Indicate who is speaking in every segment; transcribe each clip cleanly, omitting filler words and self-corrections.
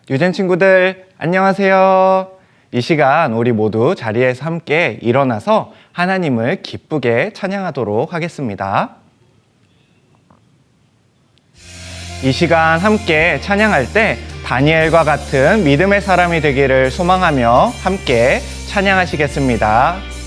Speaker 1: 유젠 친구들 안녕하세요. 이 시간 우리 모두 자리에서 함께 일어나서 하나님을 기쁘게 찬양하도록 하겠습니다. 이 시간 함께 찬양할 때 다니엘과 같은 믿음의 사람이 되기를 소망하며 함께 찬양하시겠습니다.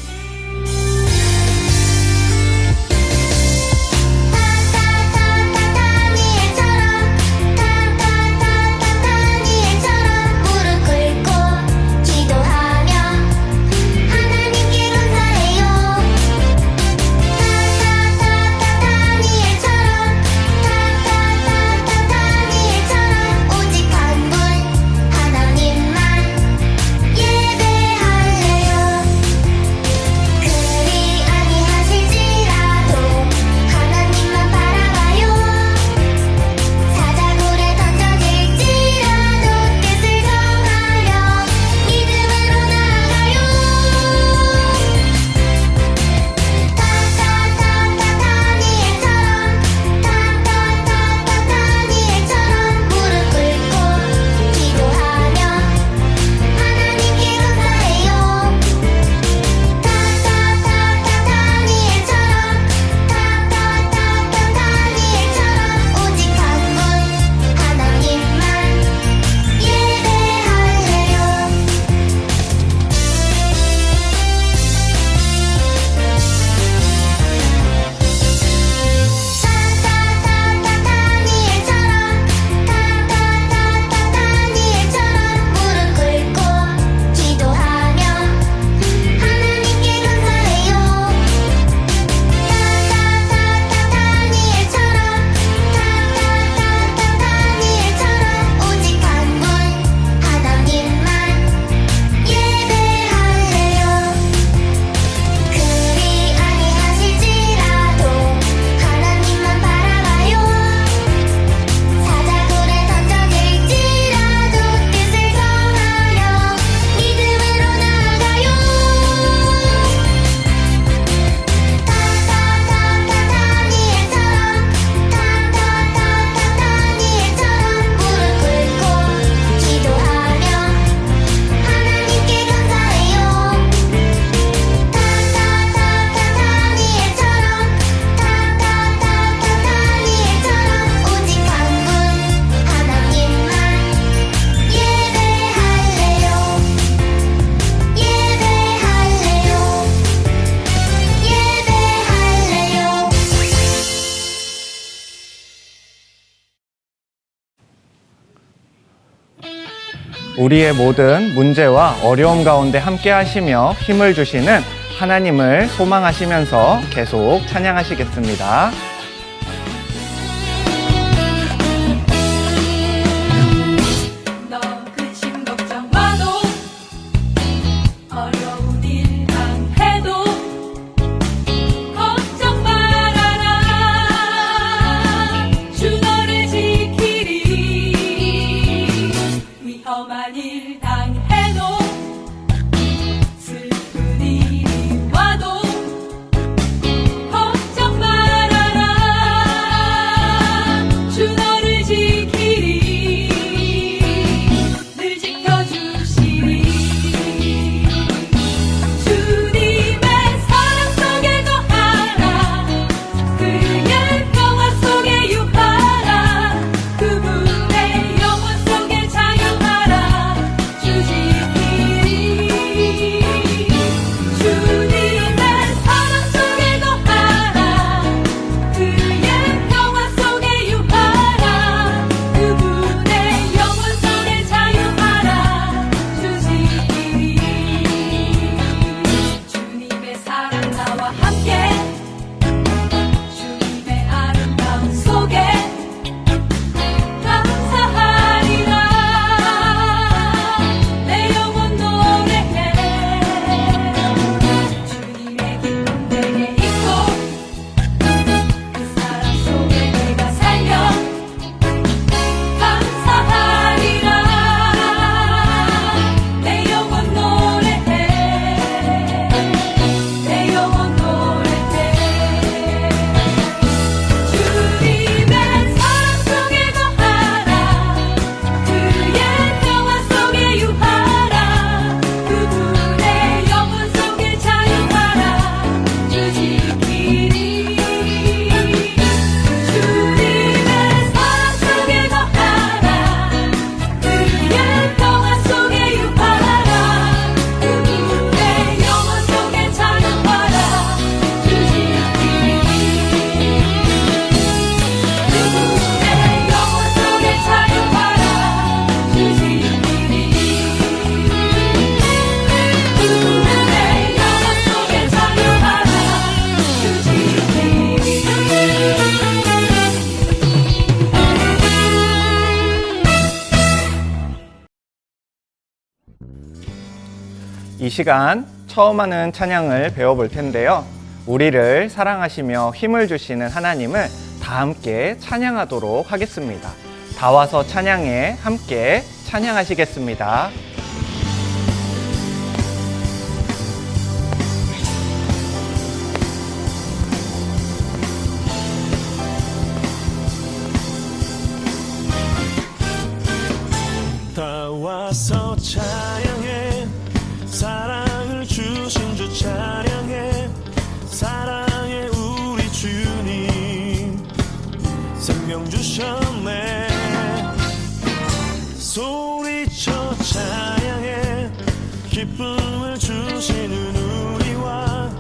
Speaker 1: 우리의 모든 문제와 어려움 가운데 함께 하시며 힘을 주시는 하나님을 소망하시면서 계속 찬양하시겠습니다. 이 시간 처음 하는 찬양을 배워볼 텐데요. 우리를 사랑하시며 힘을 주시는 하나님을 다 함께 찬양하도록 하겠습니다. 다 와서 찬양에 함께 찬양하시겠습니다.
Speaker 2: 다 와서 찬양해 사랑을 주신 주 찬양해 사랑해 우리 주님 생명 주셨네 소리쳐 찬양해 기쁨을 주시는 우리와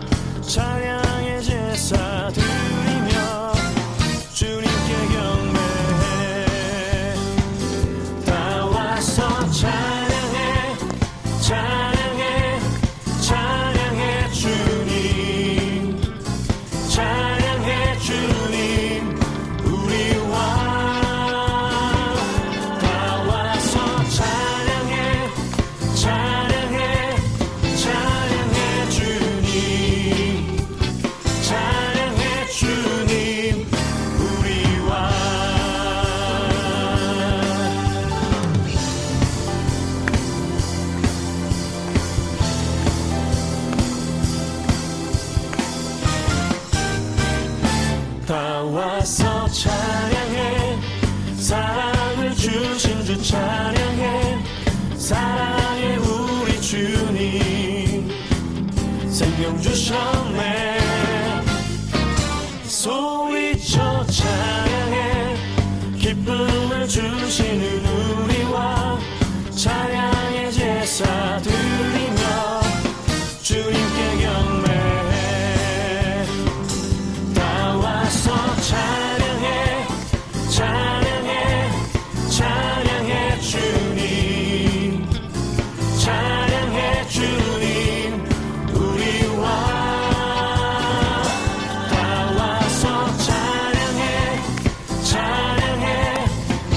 Speaker 2: 찬양의 제사 드리며 주님께 경배해 다 와서 찬양해 찬양해 찬양해 주님 찬양해 주님 우리와 다 와서 찬양해 찬양해 찬양해 주님 찬양해 주님 우리와 다 와서 찬양해 사랑을 주신 주 찬양해 사랑해 우리 주님 생명 주셨네 소리쳐 찬양해 기쁨을 주시는 우리와 찬양의 제사 드리며 주님께 경배해 다 와서 찬양해 찬양해 찬양해 주님 찬양해 주님 우리와 다 와서 찬양해 찬양해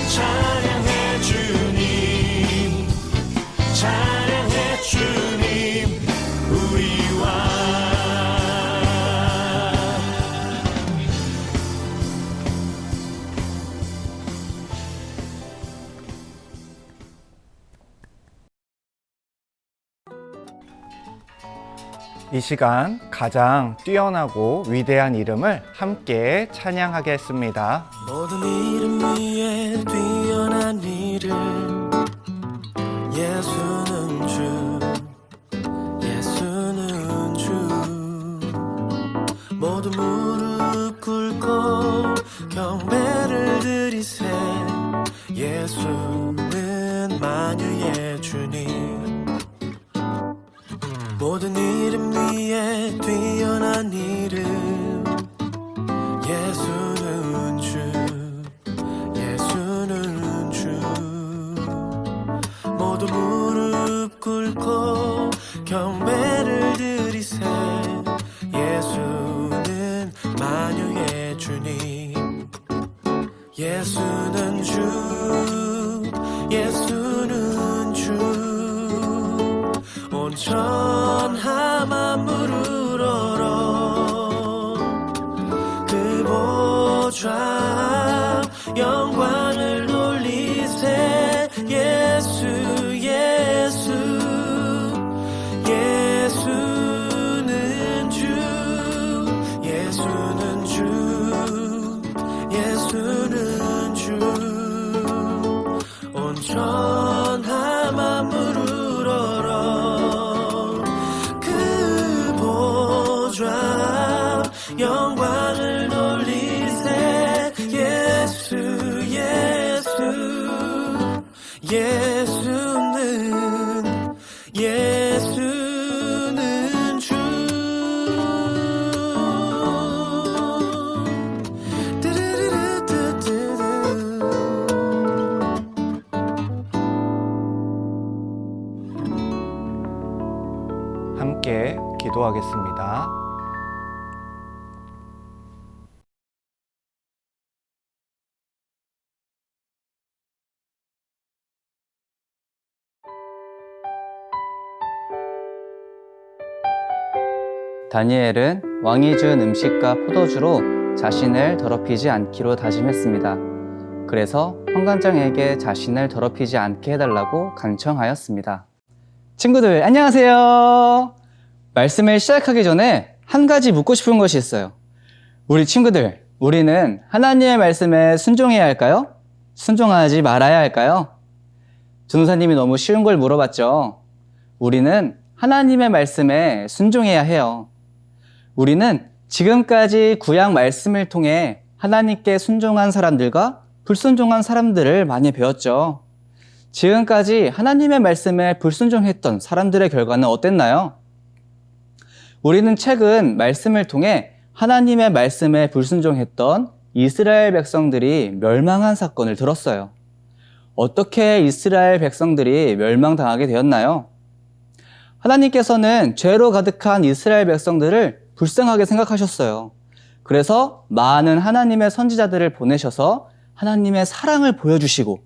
Speaker 2: 찬양해 주님 찬양해 주님 우리와
Speaker 1: 이 시간 가장 뛰어나고 위대한 이름을 함께 찬양하겠습니다.
Speaker 2: 모든 이름 위에 뛰어난 이름 예수는 주 예수는 주 모두 무릎 꿇고 경배를 드리세 예수는 만유의 주님 모든 이름 위에 뛰어난 이름 예수는 주 예수는 주 모두 무릎 꿇고 경배를 드리세 예수는 만유의 주님 예수는 주 예수는 주 온 천하 만물을 얼어 그 보좌 영광을 돌리세 예수 예수 예수는 주 예수는 주 예수는 주 온 천하 만물을 얼어 그 보좌 영광을 돌리세 예수 예수 예수는 예수는 주
Speaker 1: 함께 기도하겠습니다.
Speaker 3: 다니엘은 왕이 준 음식과 포도주로 자신을 더럽히지 않기로 다짐했습니다. 그래서 환관장에게 자신을 더럽히지 않게 해달라고 간청하였습니다. 친구들, 안녕하세요. 말씀을 시작하기 전에 한 가지 묻고 싶은 것이 있어요. 우리 친구들, 우리는 하나님의 말씀에 순종해야 할까요? 순종하지 말아야 할까요? 전도사님이 너무 쉬운 걸 물어봤죠. 우리는 하나님의 말씀에 순종해야 해요. 우리는 지금까지 구약 말씀을 통해 하나님께 순종한 사람들과 불순종한 사람들을 많이 배웠죠. 지금까지 하나님의 말씀에 불순종했던 사람들의 결과는 어땠나요? 우리는 최근 말씀을 통해 하나님의 말씀에 불순종했던 이스라엘 백성들이 멸망한 사건을 들었어요. 어떻게 이스라엘 백성들이 멸망당하게 되었나요? 하나님께서는 죄로 가득한 이스라엘 백성들을 불쌍하게 생각하셨어요. 그래서 많은 하나님의 선지자들을 보내셔서 하나님의 사랑을 보여주시고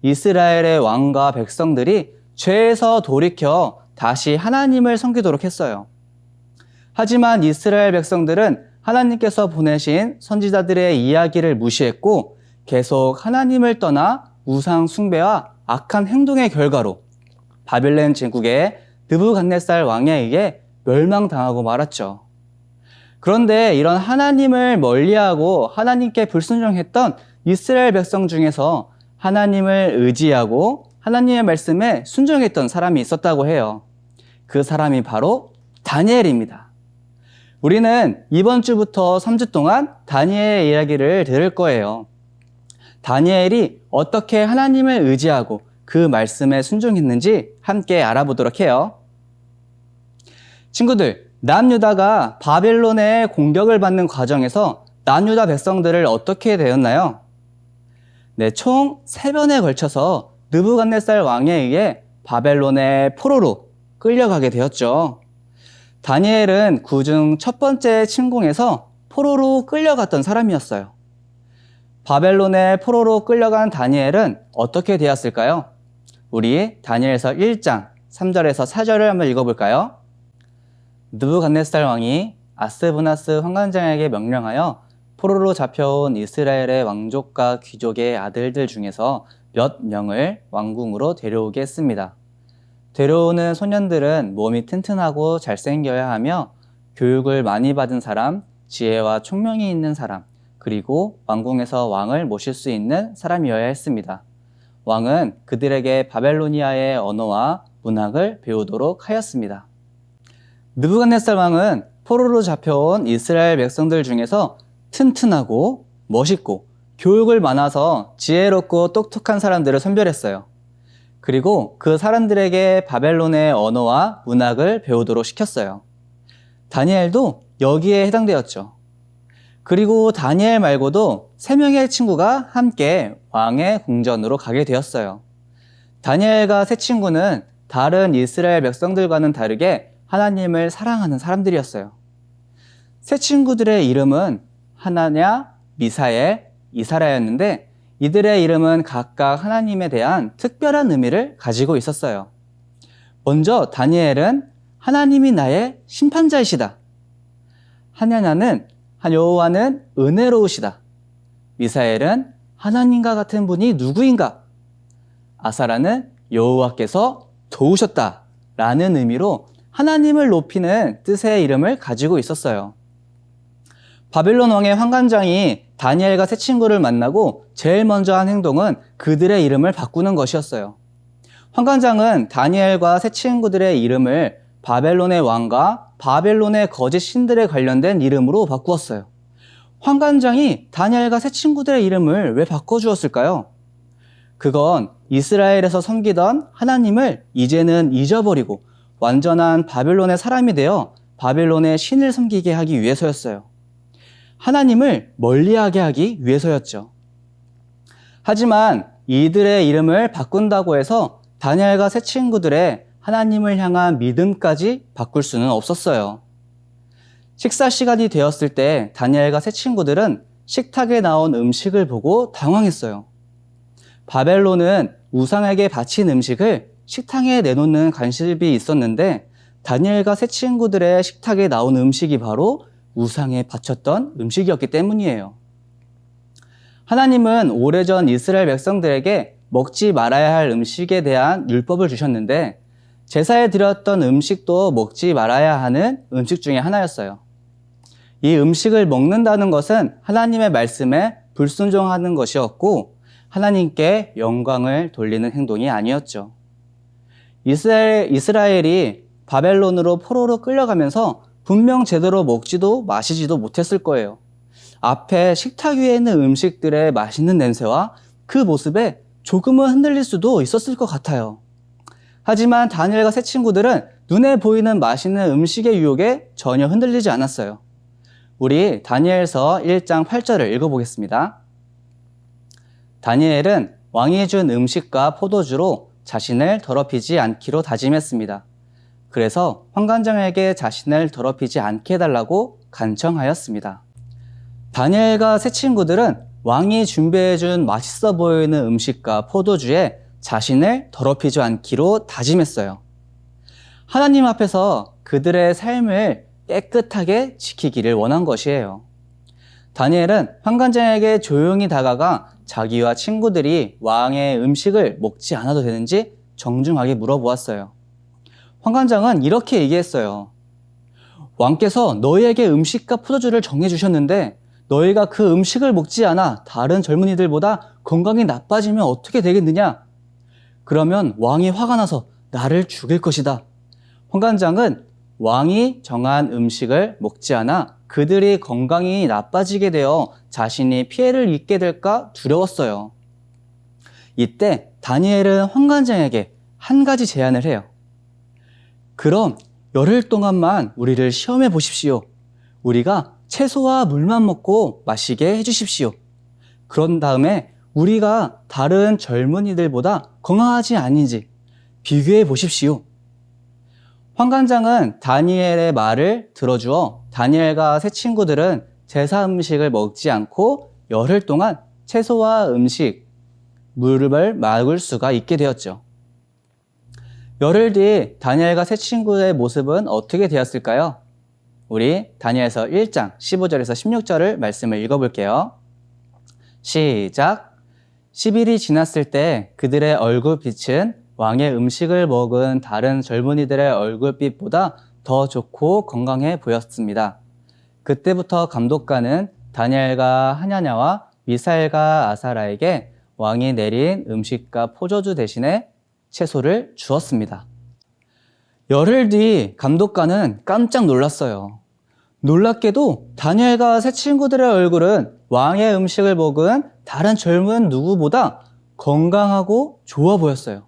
Speaker 3: 이스라엘의 왕과 백성들이 죄에서 돌이켜 다시 하나님을 섬기도록 했어요. 하지만 이스라엘 백성들은 하나님께서 보내신 선지자들의 이야기를 무시했고 계속 하나님을 떠나 우상 숭배와 악한 행동의 결과로 바벨론 제국의 느부갓네살 왕에 의해 멸망당하고 말았죠. 그런데 이런 하나님을 멀리하고 하나님께 불순종했던 이스라엘 백성 중에서 하나님을 의지하고 하나님의 말씀에 순종했던 사람이 있었다고 해요. 그 사람이 바로 다니엘입니다. 우리는 이번 주부터 3주 동안 다니엘의 이야기를 들을 거예요. 다니엘이 어떻게 하나님을 의지하고 그 말씀에 순종했는지 함께 알아보도록 해요. 친구들, 남유다가 바벨론의 공격을 받는 과정에서 남유다 백성들을 어떻게 되었나요? 네, 총 3번에 걸쳐서 느부갓네살 왕에 의해 바벨론의 포로로 끌려가게 되었죠. 다니엘은 그중 첫 번째 침공에서 포로로 끌려갔던 사람이었어요. 바벨론의 포로로 끌려간 다니엘은 어떻게 되었을까요? 우리 다니엘서 1장 3절에서 4절을 한번 읽어볼까요? 느부갓네살 왕이 아스부나스 환관장에게 명령하여 포로로 잡혀온 이스라엘의 왕족과 귀족의 아들들 중에서 몇 명을 왕궁으로 데려오게 했습니다. 데려오는 소년들은 몸이 튼튼하고 잘생겨야 하며 교육을 많이 받은 사람, 지혜와 총명이 있는 사람, 그리고 왕궁에서 왕을 모실 수 있는 사람이어야 했습니다. 왕은 그들에게 바벨로니아의 언어와 문학을 배우도록 하였습니다. 느부갓네살 왕은 포로로 잡혀온 이스라엘 백성들 중에서 튼튼하고 멋있고 교육을 많아서 지혜롭고 똑똑한 사람들을 선별했어요. 그리고 그 사람들에게 바벨론의 언어와 문학을 배우도록 시켰어요. 다니엘도 여기에 해당되었죠. 그리고 다니엘 말고도 3명의 친구가 함께 왕의 궁전으로 가게 되었어요. 다니엘과 세 친구는 다른 이스라엘 백성들과는 다르게 하나님을 사랑하는 사람들이었어요. 세 친구들의 이름은 하나냐, 미사엘, 이사라였는데 이들의 이름은 각각 하나님에 대한 특별한 의미를 가지고 있었어요. 먼저 다니엘은 하나님이 나의 심판자이시다. 하냐냐는 여호와는 은혜로우시다. 미사엘은 하나님과 같은 분이 누구인가? 아사라는 여호와께서 도우셨다 라는 의미로 하나님을 높이는 뜻의 이름을 가지고 있었어요. 바벨론 왕의 환관장이 다니엘과 세 친구를 만나고 제일 먼저 한 행동은 그들의 이름을 바꾸는 것이었어요. 환관장은 다니엘과 세 친구들의 이름을 바벨론의 왕과 바벨론의 거짓 신들에 관련된 이름으로 바꾸었어요. 환관장이 다니엘과 세 친구들의 이름을 왜 바꿔주었을까요? 그건 이스라엘에서 섬기던 하나님을 이제는 잊어버리고 완전한 바벨론의 사람이 되어 바벨론의 신을 섬기게 하기 위해서였어요. 하나님을 멀리하게 하기 위해서였죠. 하지만 이들의 이름을 바꾼다고 해서 다니엘과 세 친구들의 하나님을 향한 믿음까지 바꿀 수는 없었어요. 식사 시간이 되었을 때 다니엘과 세 친구들은 식탁에 나온 음식을 보고 당황했어요. 바벨론은 우상에게 바친 음식을 식탁에 내놓는 관습이 있었는데 다니엘과 세 친구들의 식탁에 나온 음식이 바로 우상에 바쳤던 음식이었기 때문이에요. 하나님은 오래전 이스라엘 백성들에게 먹지 말아야 할 음식에 대한 율법을 주셨는데 제사에 드렸던 음식도 먹지 말아야 하는 음식 중에 하나였어요. 이 음식을 먹는다는 것은 하나님의 말씀에 불순종하는 것이었고 하나님께 영광을 돌리는 행동이 아니었죠. 이스라엘이 바벨론으로 포로로 끌려가면서 분명 제대로 먹지도 마시지도 못했을 거예요. 앞에 식탁 위에 있는 음식들의 맛있는 냄새와 그 모습에 조금은 흔들릴 수도 있었을 것 같아요. 하지만 다니엘과 세 친구들은 눈에 보이는 맛있는 음식의 유혹에 전혀 흔들리지 않았어요. 우리 다니엘서 1장 8절을 읽어보겠습니다. 다니엘은 왕이 준 음식과 포도주로 자신을 더럽히지 않기로 다짐했습니다. 그래서 환관장에게 자신을 더럽히지 않게 해달라고 간청하였습니다. 다니엘과 세 친구들은 왕이 준비해준 맛있어 보이는 음식과 포도주에 자신을 더럽히지 않기로 다짐했어요. 하나님 앞에서 그들의 삶을 깨끗하게 지키기를 원한 것이에요. 다니엘은 환관장에게 조용히 다가가 자기와 친구들이 왕의 음식을 먹지 않아도 되는지 정중하게 물어보았어요. 환관장은 이렇게 얘기했어요. 왕께서 너희에게 음식과 포도주를 정해주셨는데 너희가 그 음식을 먹지 않아 다른 젊은이들보다 건강이 나빠지면 어떻게 되겠느냐? 그러면 왕이 화가 나서 나를 죽일 것이다. 환관장은 왕이 정한 음식을 먹지 않아 그들이 건강이 나빠지게 되어 자신이 피해를 입게 될까 두려웠어요. 이때 다니엘은 환관장에게 한 가지 제안을 해요. 그럼 열흘 동안만 우리를 시험해 보십시오. 우리가 채소와 물만 먹고 마시게 해주십시오. 그런 다음에 우리가 다른 젊은이들보다 건강하지 않은지 비교해 보십시오. 환관장은 다니엘의 말을 들어주어 다니엘과 세 친구들은 제사 음식을 먹지 않고 열흘 동안 채소와 음식, 물을 먹을 수가 있게 되었죠. 열흘 뒤 다니엘과 세 친구의 모습은 어떻게 되었을까요? 우리 다니엘서 1장 15절에서 16절을 말씀을 읽어볼게요. 시작! 10일이 지났을 때 그들의 얼굴빛은 왕의 음식을 먹은 다른 젊은이들의 얼굴빛보다 더 좋고 건강해 보였습니다. 그때부터 감독관은 다니엘과 하냐냐와 미사엘과 아사라에게 왕이 내린 음식과 포도주 대신에 채소를 주었습니다. 열흘 뒤 감독관은 깜짝 놀랐어요. 놀랍게도 다니엘과 세 친구들의 얼굴은 왕의 음식을 먹은 다른 젊은 누구보다 건강하고 좋아 보였어요.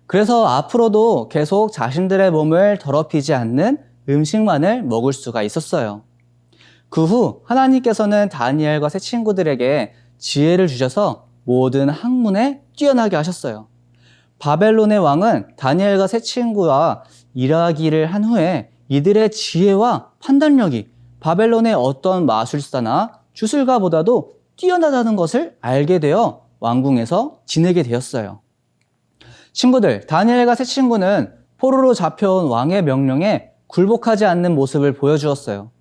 Speaker 3: 그래서 앞으로도 계속 자신들의 몸을 더럽히지 않는 음식만을 먹을 수가 있었어요. 그 후 하나님께서는 다니엘과 세 친구들에게 지혜를 주셔서 모든 학문에 뛰어나게 하셨어요. 바벨론의 왕은 다니엘과 세 친구와 일하기를 한 후에 이들의 지혜와 판단력이 바벨론의 어떤 마술사나 주술가보다도 뛰어나다는 것을 알게 되어 왕궁에서 지내게 되었어요. 친구들, 다니엘과 세 친구는 포로로 잡혀온 왕의 명령에 굴복하지 않는 모습을 보여주었어요.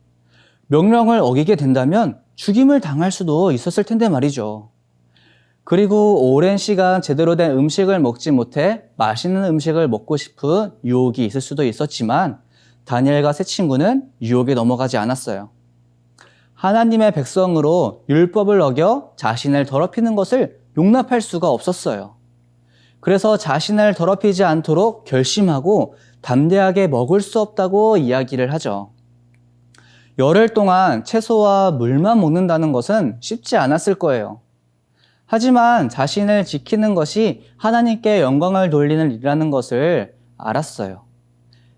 Speaker 3: 명령을 어기게 된다면 죽임을 당할 수도 있었을 텐데 말이죠. 그리고 오랜 시간 제대로 된 음식을 먹지 못해 맛있는 음식을 먹고 싶은 유혹이 있을 수도 있었지만 다니엘과 세 친구는 유혹에 넘어가지 않았어요. 하나님의 백성으로 율법을 어겨 자신을 더럽히는 것을 용납할 수가 없었어요. 그래서 자신을 더럽히지 않도록 결심하고 담대하게 먹을 수 없다고 이야기를 하죠. 열흘 동안 채소와 물만 먹는다는 것은 쉽지 않았을 거예요. 하지만 자신을 지키는 것이 하나님께 영광을 돌리는 일이라는 것을 알았어요.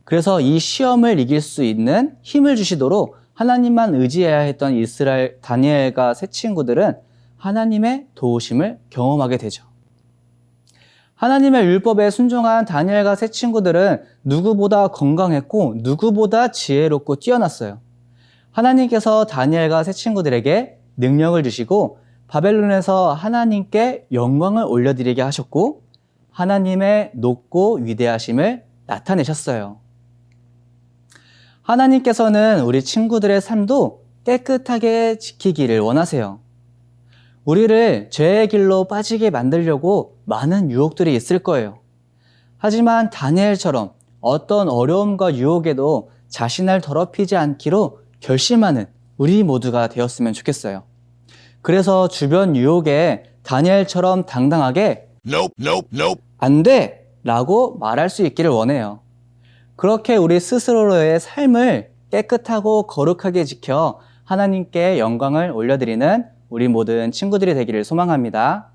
Speaker 3: 그래서 이 시험을 이길 수 있는 힘을 주시도록 하나님만 의지해야 했던 이스라엘 다니엘과 세 친구들은 하나님의 도우심을 경험하게 되죠. 하나님의 율법에 순종한 다니엘과 세 친구들은 누구보다 건강했고 누구보다 지혜롭고 뛰어났어요. 하나님께서 다니엘과 세 친구들에게 능력을 주시고 바벨론에서 하나님께 영광을 올려드리게 하셨고 하나님의 높고 위대하심을 나타내셨어요. 하나님께서는 우리 친구들의 삶도 깨끗하게 지키기를 원하세요. 우리를 죄의 길로 빠지게 만들려고 많은 유혹들이 있을 거예요. 하지만 다니엘처럼 어떤 어려움과 유혹에도 자신을 더럽히지 않기로 결심하는 우리 모두가 되었으면 좋겠어요. 그래서 주변 유혹에 다니엘처럼 당당하게 안 돼! 라고 말할 수 있기를 원해요. 그렇게 우리 스스로의 삶을 깨끗하고 거룩하게 지켜 하나님께 영광을 올려드리는 우리 모든 친구들이 되기를 소망합니다.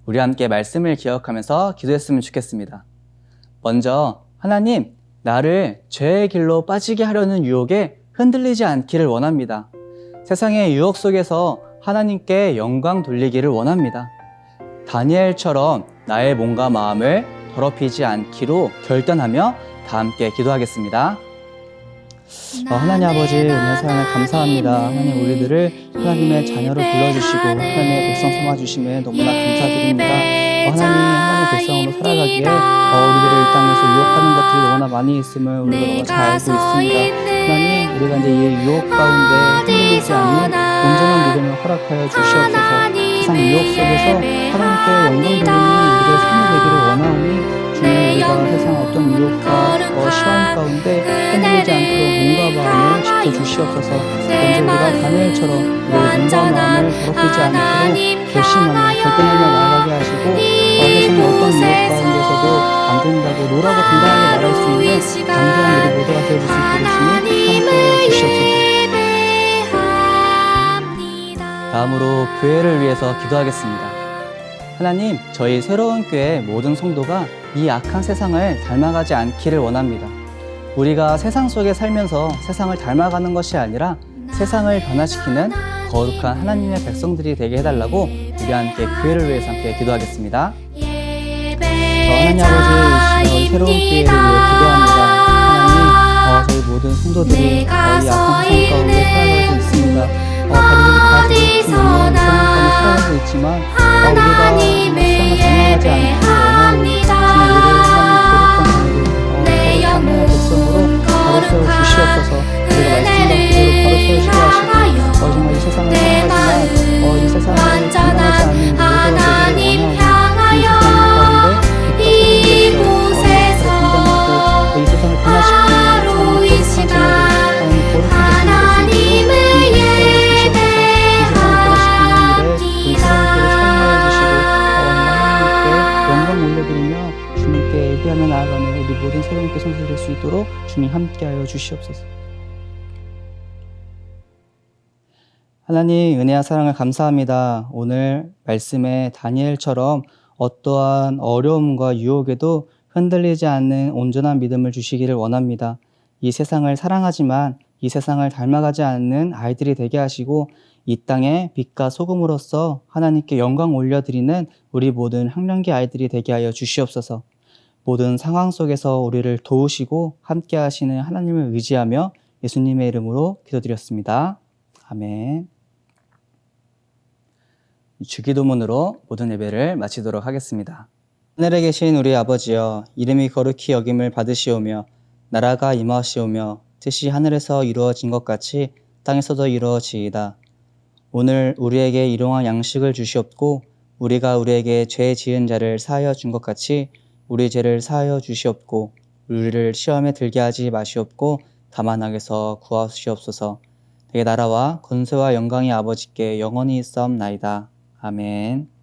Speaker 3: 우리 함께 말씀을 기억하면서 기도했으면 좋겠습니다. 먼저 하나님, 나를 죄의 길로 빠지게 하려는 유혹에 흔들리지 않기를 원합니다. 세상의 유혹 속에서 하나님께 영광 돌리기를 원합니다. 다니엘처럼 나의 몸과 마음을 더럽히지 않기로 결단하며 다 함께 기도하겠습니다. 하나님 아버지, 은혜 사랑에 감사합니다. 하나님, 우리들을 하나님의 자녀로 불러주시고 하나님의 백성 삼아주심에 너무나 감사드립니다. 하나님의 백성으로 살아가기에 우리들을 이 땅에서 유혹하는 것들이 너무나 많이 있음을 우리가 너무 잘 알고 있습니다. 하나님, 우리가 이제 이 유혹 가운데 흔들리지 않는 온전한 믿음을 허락하여 주시옵소서. 세상 유혹 속에서 하나님께 영광 돌리는 우리의 삶이 되기를 원하오니 주님, 우리가 세상 어떤 유혹과 시험 가운데 흔들리지 않도록 몸과 마음을 지켜주시옵소서. 먼저 우리가 다니엘처럼 우리의 몸과 마음을 더럽히지 않도록 결심하며 결단하며 나아가게 하시고 세상의 어떤 유혹 가운데서도 안 된다고 노라고 당당하게 말할 수 있는 담대한 우리 모두가 되어줄 수 있도록 주님 함께해 주시옵소서. 다음으로 교회를 위해서 기도하겠습니다. 하나님, 저희 새로운 교회 모든 성도가 이 악한 세상을 닮아가지 않기를 원합니다. 우리가 세상 속에 살면서 세상을 닮아가는 것이 아니라 세상을 변화시키는 거룩한 하나님의 백성들이 되게 해달라고 우리 함께 교회를 위해서 함께 기도하겠습니다. 하나님 아버지, 이 새로운 기회를 위해 기도합니다. 하나님, 저희 모든 성도들이 이 악한 세상 가운데 살아가고 있습니다. 다리를 세상 가운데 살아가고 있지만 우리가 세상을 닮아가지 않기를 원하오니 우리를 하나님 거룩한 백성으로 바로 세워주시옵소서. 우리가 말씀과 그대로 바로 세우시게 하시고 정말 이 세상을 살아가지만 이 세상을 닮아가지 않는 모두가 되기를 원하오니 이 세상을 이 세상을 변화시키는 이 세상을 거룩한 하나님을 올려드리며 주님께 예배하며 나아가는 우리 모든 새로운 교회 성도들 될 수 있도록 주님 함께하여 주시옵소서. 하나님, 은혜와 사랑을 감사합니다. 오늘 말씀에 다니엘처럼 어떠한 어려움과 유혹에도 흔들리지 않는 온전한 믿음을 주시기를 원합니다. 이 세상을 사랑하지만 이 세상을 닮아가지 않는 아이들이 되게 하시고 이 땅에 빛과 소금으로서 하나님께 영광 올려드리는 우리 모든 학령기 아이들이 되게 하여 주시옵소서. 모든 상황 속에서 우리를 도우시고 함께 하시는 하나님을 의지하며 예수님의 이름으로 기도드렸습니다. 아멘. 주기도문으로 모든 예배를 마치도록 하겠습니다. 하늘에 계신 우리 아버지여, 이름이 거룩히 여김을 받으시오며 나라가 임하시오며 뜻이 하늘에서 이루어진 것 같이 땅에서도 이루어지이다. 오늘 우리에게 일용할 양식을 주시옵고 우리가 우리에게 죄 지은 자를 사하여 준 것 같이 우리 죄를 사하여 주시옵고 우리를 시험에 들게 하지 마시옵고 다만 악에서 구하시옵소서. 내 나라와 권세와 영광이 아버지께 영원히 있사옵나이다. 아멘.